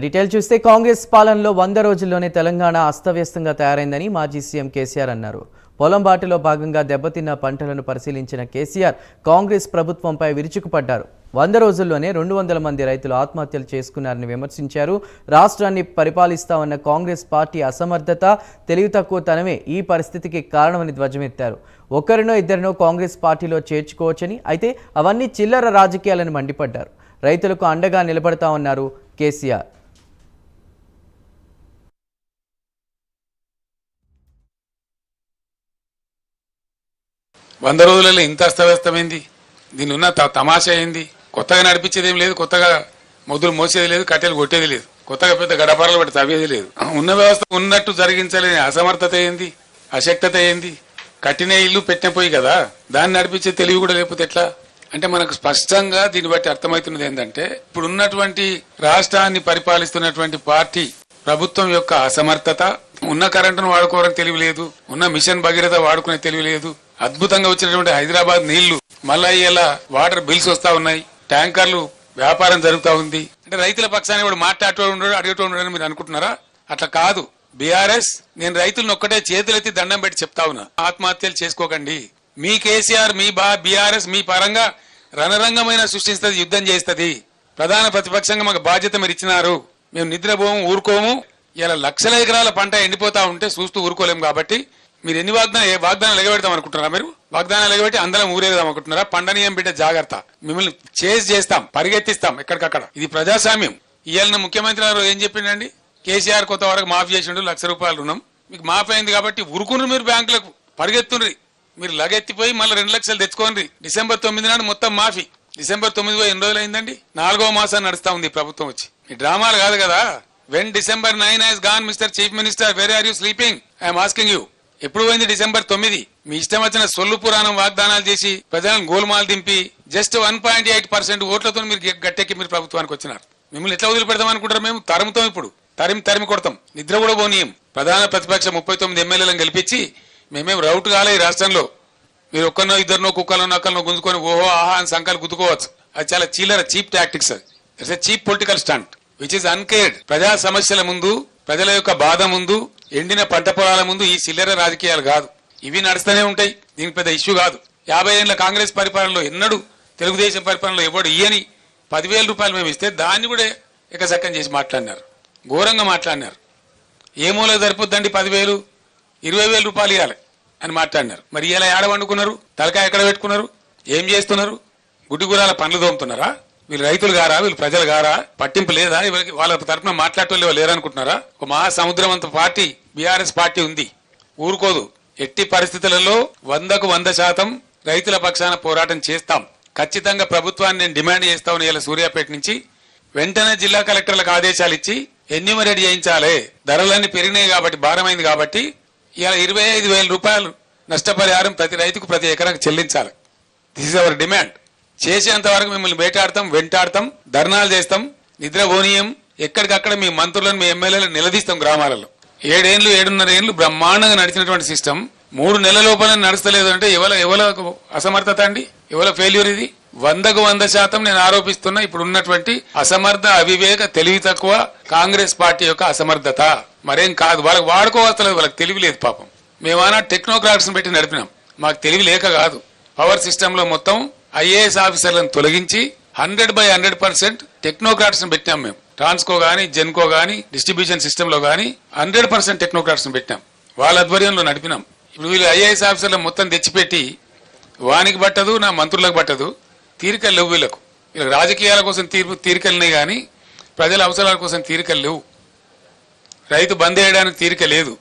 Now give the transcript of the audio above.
Detail చూస్తే కాంగ్రెస్ పాలనలో 100 రోజుల్లోనే తెలంగాణ అస్తవ్యస్తంగా తయారైందని మాజీ సీఎం కేసీఆర్ అన్నారు. పొలం బాటలో భాగంగా దెబ్బతిన్న పంటలను పరిశీలించిన కేసీఆర్ కాంగ్రెస్ ప్రభుత్వంపై విరుచుకుపడ్డారు. 100 రోజుల్లోనే 200 మంది రైతులు ఆత్మహత్యలు చేసుకున్నారని విమర్శించారు. రాష్ట్రాన్ని పరిపాలిస్తామన్న కాంగ్రెస్ పార్టీ అసమర్థత, తెలివితక్కువతనమే ఈ పరిస్థితికి కారణమని ధ్వజమెత్తారు. ఒకరినో ఇద్దరినో కాంగ్రెస్ పార్టీలో చేర్చుకోవచ్చని, అయితే అవన్నీ చిల్లర రాజకీయాలని మండిపడ్డారు. రైతులకు అండగా నిలబడతామన్నారు కేసీఆర్. 100 రోజులలో ఇంత అస్తవ్యస్తమైంది. దీని ఉన్న తమాషా ఏంది? కొత్తగా నడిపించేది ఏం లేదు, కొత్తగా మొదలు మోసేది లేదు, కట్టెలు కొట్టేది లేదు, కొత్తగా పెద్ద గడపరలు పెట్టి తవ్వేది లేదు. ఉన్న వ్యవస్థ ఉన్నట్టు జరిగించలేని అసమర్థత ఏంది, అశక్తత ఏంది? కట్టిన ఇల్లు పెట్టిన పోయి కదా, దాన్ని నడిపించే తెలివి కూడా లేకపోతే ఎట్లా? అంటే మనకు స్పష్టంగా దీన్ని బట్టి అర్థమవుతున్నది ఏంటంటే, ఇప్పుడు ఉన్నటువంటి రాష్ట్రాన్ని పరిపాలిస్తున్నటువంటి పార్టీ ప్రభుత్వం యొక్క అసమర్థత, ఉన్న కరెంటును వాడుకోవడానికి తెలివి లేదు, ఉన్న మిషన్ భగీరథ వాడుకునే తెలివి లేదు, అద్భుతంగా వచ్చినటువంటి హైదరాబాద్ నీళ్లు మళ్ళా ఇలా వాటర్ బిల్స్ వస్తా ఉన్నాయి, ట్యాంకర్లు వ్యాపారం జరుగుతా ఉంది. అంటే రైతుల పక్షాన్ని కూడా మాట్లాడేటోడు ఉండడు, అడిగేటోడు ఉండడు మీరు అనుకుంటున్నారా? అట్లా కాదు. బీఆర్ఎస్, నేను రైతులను ఒక్కటే చేతులెత్తి దండం పెట్టి చెప్తా ఉన్నా, ఆత్మహత్యలు చేసుకోకండి. మీ కేసీఆర్, మీ బీఆర్ఎస్ మీ పరంగా రణరంగమైన సృష్టిస్తుంది, యుద్ధం చేస్తుంది. ప్రధాన ప్రతిపక్షంగా మాకు బాధ్యత మీరు ఇచ్చినారు. మేము నిద్రపోము, ఊరుకోము. ఇలా లక్షల ఎకరాల పంట ఎండిపోతా ఉంటే చూస్తూ ఊరుకోలేము. కాబట్టి మీరు ఎన్ని వాగ్దానాలు ఎగబెడతాం అనుకుంటున్నారా? మీరు వాగ్దానాలు ఎగబెట్టి అందరం ఊరేదాం అనుకుంటున్నారా? పండనీయం బిడ్డ జాగ్రత్త, మిమ్మల్ని చేస్తాం, పరిగెత్తిస్తాం ఎక్కడికక్కడ. ఇది ప్రజాస్వామ్యం. ఇవాళ ముఖ్యమంత్రి గారు ఏం చెప్పిండండి? కేసీఆర్ కొత్త వరకు మాఫీ చేసిండు, ₹1,00,000 రుణం మీకు మాఫీ అయింది కాబట్టి ఉరుకును, మీరు బ్యాంకులకు పరిగెత్తుండ్రి. మీరు లగెత్తిపోయి మళ్ళీ 2 లక్షలు తెచ్చుకోండి. డిసెంబర్ 9 నాడు మొత్తం మాఫీ. డిసెంబర్ 9 ఎన్ని రోజులు అయిందండి? 4వ మాసం నడుస్తా ఉంది ప్రభుత్వం వచ్చి. ఈ డ్రామాలు కాదు కదా. When December 9 has gone, mister chief minister, where are you sleeping? I'm asking you. ఎప్పుడు పోయింది December 9? మీ ఇష్టం వచ్చిన సొల్లు పురాణం వాగ్దానాలు చేసి ప్రజలను గోల్మాల్ దింపి జస్ట్ 1.8% ఓట్లతో మీరు గట్టెక్కి మీరు ప్రభుత్వానికి వచ్చినారు. మిమ్మల్ని ఎట్లా వదిలిపెడతాం అనుకుంటారు? మేము తరుముతాం, ఇప్పుడు తరిమి కొడతాం, నిద్ర కూడా పోనీయం. ప్రధాన ప్రతిపక్ష 39 ఎమ్మెల్యేలను గెలిపించి మేమేం రౌట్ కాలే ఈ రాష్ట్రంలో. మీరు ఒక్కనో ఇద్దరినో కుక్కలో నక్కలను గుంజుకొని ఓహో ఆహా అని సంఖ్యలు గుద్దుకోవచ్చు. అది చాలా చీలర, cheap tactics. It's a cheap political stunt which is uncared. ప్రజా సమస్యల ముందు, ప్రజల యొక్క బాధ ముందు, ఎండిన పంట పొలాల ముందు ఈ చిల్లర రాజకీయాలు కాదు. ఇవి నడుస్తూనే ఉంటాయి. దీనికి పెద్ద ఇష్యూ కాదు. 50 ఏళ్ల కాంగ్రెస్ పరిపాలనలో ఎన్నడూ తెలుగుదేశం పరిపాలనలో ఎవడు ఇయ్యని ₹10,000 మేము ఇస్తే దాన్ని కూడా ఎకసక్కం చేసి మాట్లాడినారు, ఘోరంగా మాట్లాడినారు. ఏ మూలకు సరిపోద్దండి 10,000? ₹20,000 ఇవ్వాలి అని మాట్లాడినారు. మరి ఇలా ఏడ వండుకున్నారు? తలకాయ ఎక్కడ పెట్టుకున్నారు? ఏం చేస్తున్నారు? గుడ్డిగురాల పనులు తోముతున్నారా? వీళ్ళు రైతులు గారా? వీళ్ళు ప్రజలు గారా? పట్టింపు లేదా? వాళ్ళ తరఫున మాట్లాడటం లేరనుకుంటున్నారా? ఒక మహాసముద్రం అంత పార్టీ బీఆర్ఎస్ పార్టీ ఉంది, ఊరుకోదు. ఎట్టి పరిస్థితులలో 100కు 100% రైతుల పక్షాన పోరాటం చేస్తాం. ఖచ్చితంగా ప్రభుత్వాన్ని నేను డిమాండ్ చేస్తాను. ఇలా సూర్యాపేట నుంచి వెంటనే జిల్లా కలెక్టర్లకు ఆదేశాలు ఇచ్చి ఎన్యూమరేట్ చేయించాలి. ధరలన్నీ పెరిగినాయి కాబట్టి, భారమైంది కాబట్టి ఇలా ₹25,000 నష్టపరిహారం ప్రతి రైతుకు ప్రతి ఎకరాకు చెల్లించాలి. This is our demand. చేసేంత వరకు మిమ్మల్ని వేటాడతాం, వెంటాడతాం, ధర్నాలు చేస్తాం, నిద్రపోనీయం. ఎక్కడికక్కడ మీ మంత్రులను, మీ ఎమ్మెల్యేలను నిలదీస్తాం. గ్రామాలలో 7.5 ఏళ్లు బ్రహ్మాండంగా నడిచినటువంటి సిస్టమ్ 3 నెలల లోపల నడుస్తలేదు అంటే ఎవల అసమర్థత అండి? ఎవల ఫెయిల్యూర్ ఇది? 100కు 100% నేను ఆరోపిస్తున్నా ఇప్పుడు ఉన్నటువంటి అసమర్థ, అవివేక, తెలివి తక్కువ కాంగ్రెస్ పార్టీ యొక్క అసమర్థత, మరేం కాదు. వాళ్ళకి వాడుకోవస్తలేదు, వాళ్ళకి తెలివి లేదు పాపం. మేమన్నా టెక్నోక్రాట్స్ పెట్టి నడిపినాం, మాకు తెలివి లేక కాదు. పవర్ సిస్టమ్ లో మొత్తం IAS ఆఫీసర్లను తొలగించి 100% టెక్నోక్రాట్స్ పెట్టినాం. మేము ట్రాన్స్కో గానీ, జెన్కో గానీ, డిస్ట్రిబ్యూషన్ సిస్టమ్ లో గానీ 100% టెక్నోక్రాట్స్ పెట్టినాం. వాళ్ళ ఆధ్వర్యంలో నడిపినాం. ఇప్పుడు వీళ్ళు IAS ఆఫీసర్లను మొత్తం తెచ్చిపెట్టి వానికి పట్టదు, నా మంత్రులకు పట్టదు, తీరికలు లేవు వీళ్ళకు. వీళ్ళకి రాజకీయాల కోసం తీరికలున్నాయి కానీ ప్రజల అవసరాల కోసం తీరికలు లేవు. రైతు బంద్ చేయడానికి తీరిక లేదు.